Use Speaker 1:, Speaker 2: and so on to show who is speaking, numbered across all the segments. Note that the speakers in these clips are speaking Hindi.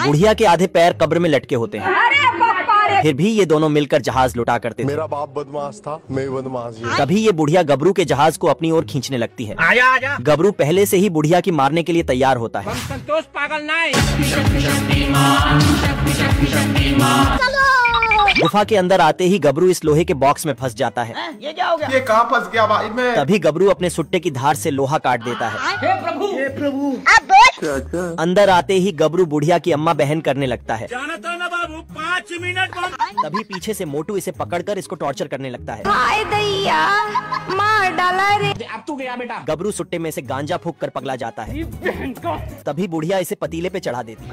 Speaker 1: बुढ़िया के आधे पैर कब्र में लटके होते हैं, फिर भी ये दोनों मिलकर जहाज लुटा करते थे।
Speaker 2: मेरा बाप बदमाश था, मैं बदमाश हूँ।
Speaker 1: तभी ये बुढ़िया गबरू के जहाज को अपनी ओर खींचने लगती है।
Speaker 3: आजा आजा।
Speaker 1: गबरू पहले से ही बुढ़िया की मारने के लिए तैयार होता है।
Speaker 3: संतोष पागल नहीं।
Speaker 1: गुफा के अंदर आते ही गबरू इस लोहे के बॉक्स में फंस जाता है।
Speaker 3: ये क्या हो गया?
Speaker 2: ये कहाँ फंस गया भाई मैं?
Speaker 1: तभी गबरू अपने सुट्टे की धार से लोहा काट देता है।
Speaker 3: हे प्रभु, हे प्रभु।
Speaker 1: अंदर आते ही गबरू बुढ़िया की अम्मा बहन करने लगता है।
Speaker 3: जाना था ना बाबू, 5 मिनट।
Speaker 1: तभी पीछे से मोटू इसे पकड़कर इसको टॉर्चर करने लगता है।
Speaker 4: हाय दैया, मार डाला रे।
Speaker 3: अब तू गया बेटा।
Speaker 1: गबरू सुट्टे में से गांजा फूंक कर पगला जाता है।
Speaker 3: बहन को।
Speaker 1: तभी बुढ़िया इसे पतीले पे चढ़ा देती है।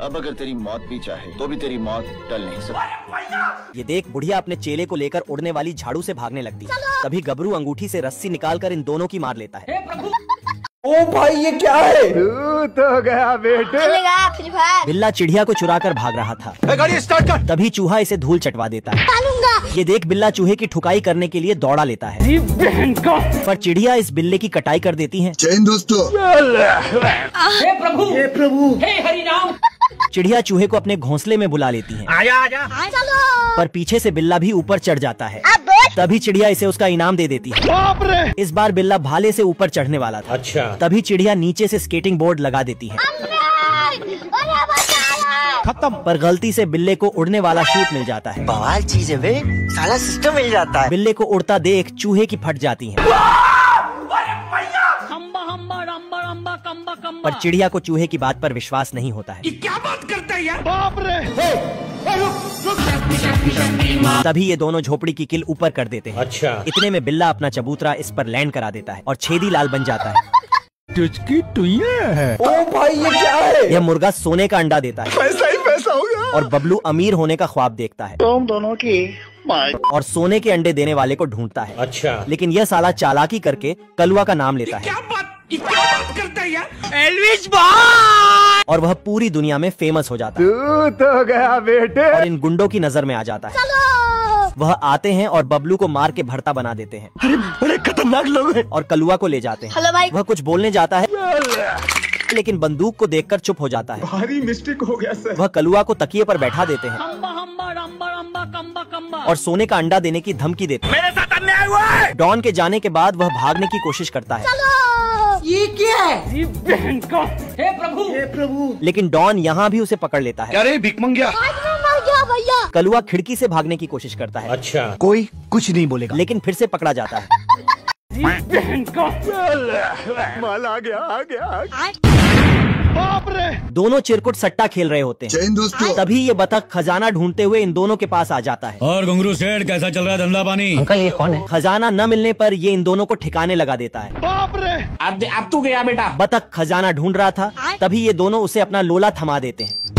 Speaker 5: अब अगर तेरी मौत भी चाहे तो भी तेरी मौत टल नहीं सकती।
Speaker 1: ये देख बुढ़िया अपने चेले को लेकर उड़ने वाली झाड़ू से भागने लगती है। तभी गबरू अंगूठी से रस्सी निकालकर इन दोनों की मार लेता है।
Speaker 3: हे प्रभु।
Speaker 2: ओ भाई ये क्या है? तो गया बेटे।
Speaker 1: बिल्ला चिड़िया को चुराकर भाग रहा था।
Speaker 2: गाड़ी स्टार्ट कर।
Speaker 1: तभी चूहा इसे धूल चटवा देता है। ये देख बिल्ला चूहे की ठुकाई करने के लिए दौड़ा लेता है,
Speaker 3: बहन को।
Speaker 1: पर चिड़िया इस बिल्ले की कटाई कर देती है।
Speaker 2: जय हिंद दोस्तों।
Speaker 3: हे प्रभु, हे प्रभु, हे हरि राम।
Speaker 1: चिड़िया चूहे को अपने घोंसले में बुला लेती है,
Speaker 3: आजा आजा।
Speaker 1: पर पीछे से बिल्ला भी ऊपर चढ़ जाता है। तभी चिड़िया इसे उसका इनाम दे देती है।
Speaker 2: बाप रे।
Speaker 1: इस बार बिल्ला भाले से ऊपर चढ़ने वाला था।
Speaker 3: अच्छा।
Speaker 1: तभी चिड़िया नीचे से स्केटिंग बोर्ड लगा देती है,
Speaker 2: खत्म।
Speaker 1: पर गलती से बिल्ले को उड़ने वाला शूट मिल जाता है।
Speaker 6: बवाल चीज है बे, साला सिस्टम मिल जाता है।
Speaker 1: बिल्ले को उड़ता देख चूहे की फट जाती है, पर चिड़िया को चूहे की बात पर विश्वास नहीं होता है।
Speaker 3: क्या बात करता है यार?
Speaker 2: बाप रे।
Speaker 1: तभी ये दोनों झोपड़ी की किल ऊपर कर देते हैं।
Speaker 3: अच्छा।
Speaker 1: इतने में बिल्ला अपना चबूतरा इस पर लैंड करा देता है और छेदी लाल बन जाता है।
Speaker 2: ओ भाई ये क्या है?
Speaker 1: यह मुर्गा सोने का अंडा देता है
Speaker 2: पैसा ही पैसा होगा।
Speaker 1: और बबलू अमीर होने का ख्वाब देखता है
Speaker 6: तुम दोनों की
Speaker 1: और सोने के अंडे देने वाले को ढूंढता है।
Speaker 3: अच्छा।
Speaker 1: लेकिन यह साला चालाकी करके कलुआ का नाम लेता है
Speaker 3: क्या बात करता है यार? Elvis boy.
Speaker 1: और वह पूरी दुनिया में फेमस हो जाता है
Speaker 2: तू तो गया बेटे।
Speaker 1: और इन गुंडों की नजर में आ जाता है। वह आते हैं और बबलू को मार के भरता बना देते हैं।
Speaker 2: अरे बड़े खतरनाक लोग हैं।
Speaker 1: और कलुआ को ले जाते हैं।
Speaker 4: हेलो भाई।
Speaker 1: वह कुछ बोलने जाता है लेकिन बंदूक को देखकर चुप हो जाता है।
Speaker 2: भारी मिस्टेक हो गया सर।
Speaker 1: वह कलुआ को तकिए पर बैठा देते हैं और सोने का अंडा देने की धमकी देते हैं।
Speaker 3: मेरे साथ अन्याय हुआ है।
Speaker 1: डॉन के जाने के बाद वह भागने की कोशिश करता है,
Speaker 3: ये क्या है? बहन को। हे प्रभु, हे प्रभु।
Speaker 1: लेकिन डॉन यहाँ भी उसे पकड़ लेता है।
Speaker 2: अरे भिख मंगिया।
Speaker 4: भैया
Speaker 1: कलुआ खिड़की से भागने की कोशिश करता है,
Speaker 3: अच्छा।
Speaker 2: कोई कुछ नहीं बोलेगा।
Speaker 1: लेकिन फिर से पकड़ा जाता है।
Speaker 3: बहन को।
Speaker 2: माल आ गया। बाप रे।
Speaker 1: दोनों चिरकुट सट्टा खेल रहे होते हैं।
Speaker 2: जय हिंद दोस्तों।
Speaker 1: तभी ये बतख खजाना ढूंढते हुए इन दोनों के पास आ जाता है।
Speaker 7: और घुंगरू सेठ कैसा चल रहा है धंधा पानी?
Speaker 6: अंकल ये कौन है?
Speaker 1: खजाना न मिलने पर ये इन दोनों को ठिकाने लगा देता है।
Speaker 2: बाप रे।
Speaker 3: अब तू गया बेटा।
Speaker 1: बतख खजाना ढूंढ रहा था, तभी ये दोनों उसे अपना लोला थमा देते हैं।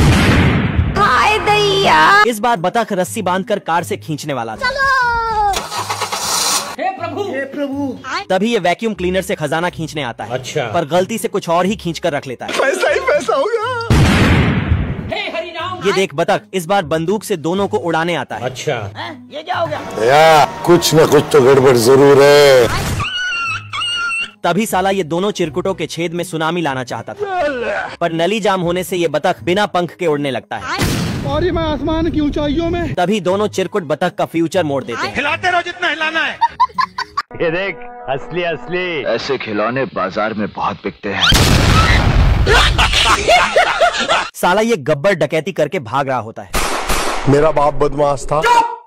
Speaker 4: हाय दैया।
Speaker 1: इस बार बतख रस्सी बांधकर कार से खींचने वाला था।
Speaker 3: हे प्रभु, हे प्रभु।
Speaker 1: तभी ये वैक्यूम क्लीनर से खजाना खींचने आता है।
Speaker 3: अच्छा।
Speaker 1: पर गलती से कुछ और ही खींचकर रख लेता है।
Speaker 2: पैसा ही पैसा होगा।
Speaker 3: हे हरि राम।
Speaker 1: ये देख बतख इस बार बंदूक से दोनों को उड़ाने आता है।
Speaker 3: अच्छा।
Speaker 4: ये क्या हो गया?
Speaker 2: या कुछ न कुछ तो गड़बड़ जरूर है।
Speaker 1: तभी साला ये दोनों चिरकुटों के छेद में सुनामी लाना चाहता था, पर नली जाम होने से ये बतख बिना पंख के उड़ने लगता है।
Speaker 2: और ये मैं आसमान की ऊंचाइयों में।
Speaker 1: तभी दोनों चिरकुट बतख का फ्यूचर मोड़ देते हैं।
Speaker 3: हिलाते रहो जितना हिलाना है।
Speaker 7: ये देख असली असली।
Speaker 5: ऐसे खिलौने बाजार में बहुत बिकते हैं।
Speaker 1: साला ये गब्बर डकैती करके भाग रहा होता है
Speaker 2: मेरा बाप बदमाश था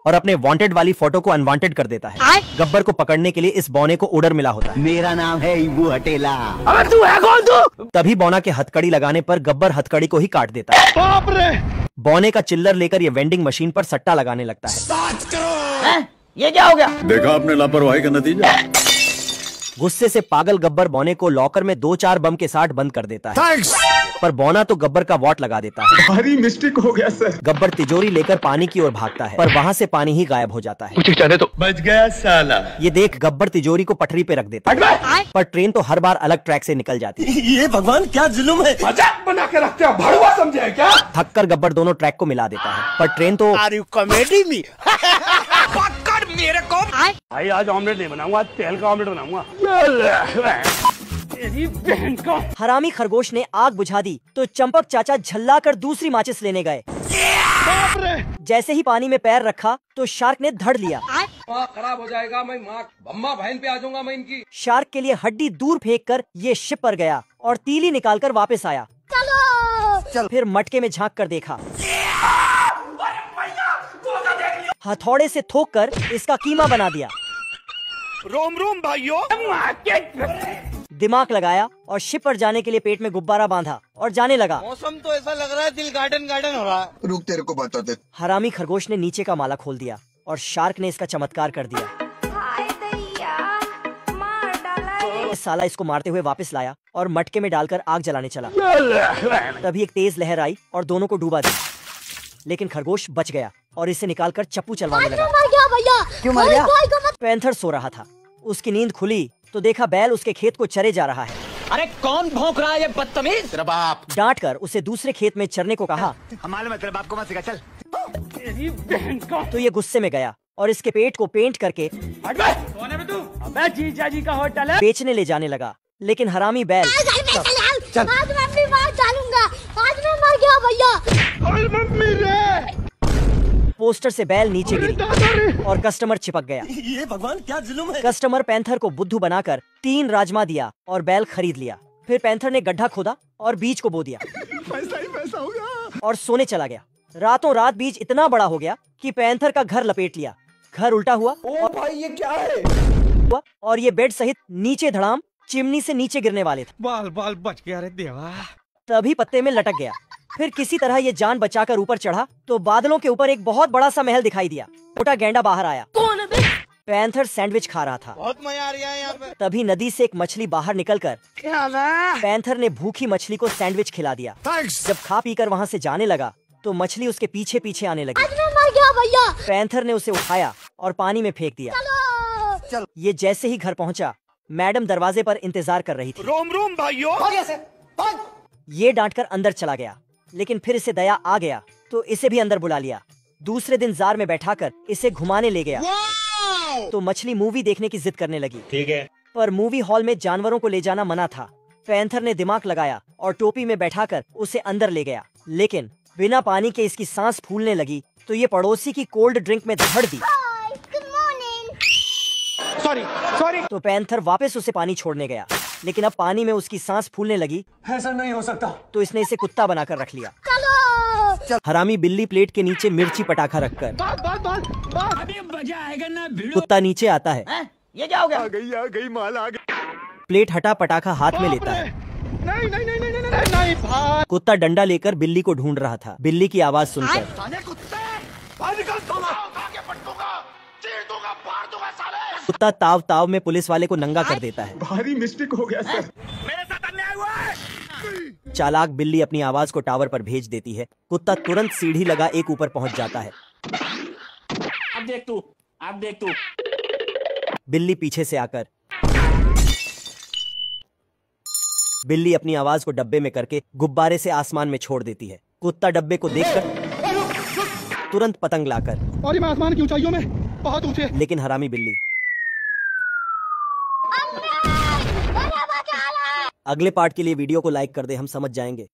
Speaker 1: और अपने वांटेड वाली फोटो को अनवांटेड कर देता है। गब्बर को पकड़ने के लिए इस बौने को ऑर्डर मिला होता है।
Speaker 6: मेरा नाम है इबू हटेला।
Speaker 3: अबे तू है कौन तू?
Speaker 1: तभी बौना के हथकड़ी लगाने पर गब्बर हथकड़ी को ही काट देता है।
Speaker 2: बाप रे।
Speaker 1: बौने का चिल्लर लेकर ये वेंडिंग मशीन पर सट्टा लगाने लगता है।
Speaker 4: ये क्या हो गया?
Speaker 7: देखा आपने लापरवाही का नतीजा।
Speaker 1: गुस्से से पागल गब्बर बौने को लॉकर में 2-4 बम के साथ बंद कर देता है।
Speaker 2: थैंक्स।
Speaker 1: पर बौना तो गब्बर का वॉट लगा देता है।
Speaker 2: भारी मिस्टेक हो गया सर।
Speaker 1: गब्बर तिजोरी लेकर पानी की ओर भागता है, पर वहाँ से पानी ही गायब हो जाता है।
Speaker 7: तो बच गया साला।
Speaker 1: ये देख गब्बर तिजोरी को पटरी पे रख देता है, पर ट्रेन तो हर बार अलग ट्रैक से निकल जाती है।
Speaker 2: ये भगवान क्या जुल्म है। मजाक बना के रखते हो, भड़वा समझे क्या?
Speaker 1: थककर गब्बर दोनों ट्रैक को मिला देता है, पर ट्रेन तो
Speaker 6: कॉमेडी में
Speaker 3: मेरे को।
Speaker 7: भाई आज ऑमलेट नहीं बनाऊंगा, तेल का ऑमलेट बनाऊंगा।
Speaker 3: तेरी बहन का।
Speaker 1: हरामी खरगोश ने आग बुझा दी तो चंपक चाचा झल्ला कर दूसरी माचिस लेने गए। जैसे ही पानी में पैर रखा तो शार्क ने धड़ लिया।
Speaker 3: माँ खराब हो जाएगा, मैं माँ अम्मा बहन पे आ जाऊंगा मैं इनकी।
Speaker 1: शार्क के लिए हड्डी दूर फेंक कर ये शिप पर गया और तीली निकाल कर वापस आया। चलो। फिर मटके में झांक कर देखा, हथौड़े से थोक कर इसका कीमा बना दिया।
Speaker 7: रोम रोम भाइयों।
Speaker 1: दिमाग लगाया और शिप पर जाने के लिए पेट में गुब्बारा बांधा और जाने लगा।
Speaker 6: मौसम तो ऐसा लग रहा है दिल गार्डन गार्डन हो रहा है। रुक तेरे को बता दे।
Speaker 1: हरामी खरगोश ने नीचे का माला खोल दिया और शार्क ने इसका चमत्कार कर दिया। साला इसको मारते हुए वापस लाया और मटके में डालकर आग जलाने चला। तभी एक तेज लहर आई और दोनों को डूबा दिया, लेकिन खरगोश बच गया और इसे निकालकर चप्पू चलवाने लगा।
Speaker 4: क्यों मर गया?
Speaker 1: पैंथर सो रहा था, उसकी नींद खुली तो देखा बैल उसके खेत को चरे जा रहा है।
Speaker 3: अरे कौन भौंक रहा है ये बदतमीज?
Speaker 5: तेरा बाप।
Speaker 1: डांट कर उसे दूसरे खेत में चरने को कहा
Speaker 6: हमारे मतलब बाप को मत सिखा, चल।
Speaker 3: तेरी बहन का।
Speaker 1: तो ये गुस्से में गया और इसके पेट को पेंट करके
Speaker 3: हट बे। कौन है बे तू? अबे जीजा जी का होटल है।
Speaker 1: बेचने ले जाने लगा, लेकिन हरामी बैल
Speaker 4: आज मैं अपनी बात डालूंगा। आज मैं मर गया भैया।
Speaker 1: पोस्टर से बैल नीचे गिरी और कस्टमर चिपक गया।
Speaker 6: ये भगवान क्या जुल्म है।
Speaker 1: कस्टमर पैंथर को बुद्धू बनाकर 3 राजमा दिया और बैल खरीद लिया। फिर पैंथर ने गड्ढा खोदा और बीज को बो दिया।
Speaker 6: पैसा ही पैसा होगा।
Speaker 1: और सोने चला गया। रातों रात बीज इतना बड़ा हो गया कि पैंथर का घर लपेट लिया। घर उल्टा हुआ
Speaker 2: ओ भाई ये क्या है?
Speaker 1: और ये बेड सहित नीचे धड़ाम चिमनी से नीचे गिरने वाले थे।
Speaker 7: बाल बाल बच गया रे देवा।
Speaker 1: तभी पत्ते में लटक गया। फिर किसी तरह ये जान बचाकर ऊपर चढ़ा तो बादलों के ऊपर एक बहुत बड़ा सा महल दिखाई दिया। मोटा गैंडा बाहर आया।
Speaker 4: कौन है बे?
Speaker 1: पैंथर सैंडविच खा रहा था।
Speaker 6: बहुत मजा आ रहा है यहाँ पे।
Speaker 1: तभी नदी से एक मछली बाहर निकलकर पैंथर ने भूखी मछली को सैंडविच खिला दिया। जब खा पीकर वहाँ से जाने लगा तो मछली उसके पीछे पीछे आने लगी।
Speaker 4: आज मैं मर गया भैया।
Speaker 1: पैंथर ने उसे उठाया और पानी में फेंक दिया। ये जैसे ही घर पहुँचा, मैडम दरवाजे पर इंतजार कर रही थी।
Speaker 7: रोम रोम भाइयों।
Speaker 1: ये डांटकर अंदर चला गया, लेकिन फिर इसे दया आ गया तो इसे भी अंदर बुला लिया। दूसरे दिन जार में बैठाकर इसे घुमाने ले गया तो मछली मूवी देखने की जिद करने लगी।
Speaker 7: ठीक है।
Speaker 1: पर मूवी हॉल में जानवरों को ले जाना मना था। पैंथर ने दिमाग लगाया और टोपी में बैठाकर उसे अंदर ले गया, लेकिन बिना पानी के इसकी सांस फूलने लगी तो ये पड़ोसी की कोल्ड ड्रिंक में धड़ दी।
Speaker 7: सॉरी।
Speaker 1: तो पैंथर वापस उसे पानी छोड़ने गया, लेकिन अब पानी में उसकी सांस फूलने लगी।
Speaker 3: ऐसा नहीं हो सकता।
Speaker 1: तो इसने इसे कुत्ता बनाकर रख लिया। हरामी बिल्ली प्लेट के नीचे मिर्ची पटाखा रखकर
Speaker 3: अभी मजा आएगा ना भिड़ो।
Speaker 1: कुत्ता नीचे आता है।
Speaker 4: ये क्या हो गया?
Speaker 6: आ गई माल आ गई।
Speaker 1: प्लेट हटा पटाखा हाथ में लेता है।
Speaker 6: नहीं भाई।
Speaker 1: कुत्ता डंडा लेकर बिल्ली को ढूंढ रहा था। बिल्ली की आवाज सुनकर कुत्ता ताव ताव में पुलिस वाले को नंगा कर देता है।
Speaker 6: भारी मिस्टेक हो गया सर।
Speaker 7: मेरे साथ अन्याय हुआ है।
Speaker 1: चालाक बिल्ली अपनी आवाज को टावर पर भेज देती है। कुत्ता तुरंत सीढ़ी लगा एक ऊपर पहुंच जाता है।
Speaker 3: अब देख तू।
Speaker 1: बिल्ली पीछे से आकर बिल्ली अपनी आवाज को डब्बे में करके गुब्बारे से आसमान में छोड़ देती है। कुत्ता डब्बे को देखकर तुरंत पतंग लाकर
Speaker 6: और मैं आसमान की ऊंचाइयों में बहुत ऊंचे।
Speaker 1: लेकिन हरामी बिल्ली अगले पार्ट के लिए वीडियो को लाइक कर दे, हम समझ जाएंगे।